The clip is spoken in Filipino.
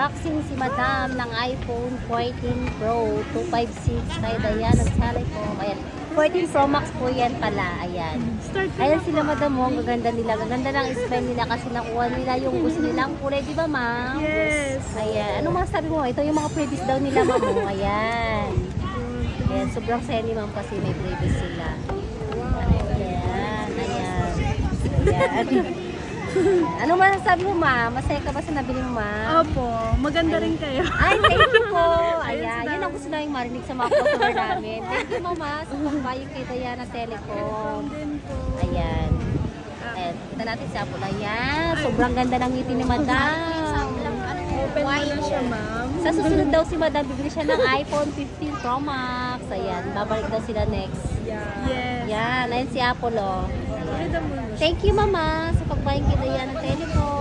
Unboxing si Madam ng iPhone 14 Pro 256 kay Dayan ng Telecom. Ayan. 14 Pro Max po yan pala. Ayan. Ayan sila Madam mo. Ang gaganda nila. Gaganda ng smell nila kasi nakuha nila yung gusto nilang kulay. Di ba ma'am? Yes. Ayan. Ano mga sabi mo? Ito yung mga previous daw nila ma'am. Ayan. Ayan. Sobrang seni ma'am kasi may previous sila. Ayan. Ayan. Ayan. Ano masasabi mo ma'am? Masaya ka ba sa nabili mo ma'am? Opo, maganda rin kayo. Ay, thank you po. Ayan, yun ang gusto namin marinig sa mga customer namin. Thank you, mama, sa pagbayo kay Diana Telecom. Din po. Ayan. Ayan, kita natin sa Apple. Ayan, sobrang ganda ng ngiti ni madam. Open mo na siya, ma'am. Sa susunod daw si madam, bibili siya ng iPhone 15 Pro Max. Ayan, babalik daw sila next. Yes. Ayan, ayan si Apple, oh. Pwede mo na siya. Thank you, mama, sa pagbayo kay Diana Telecom.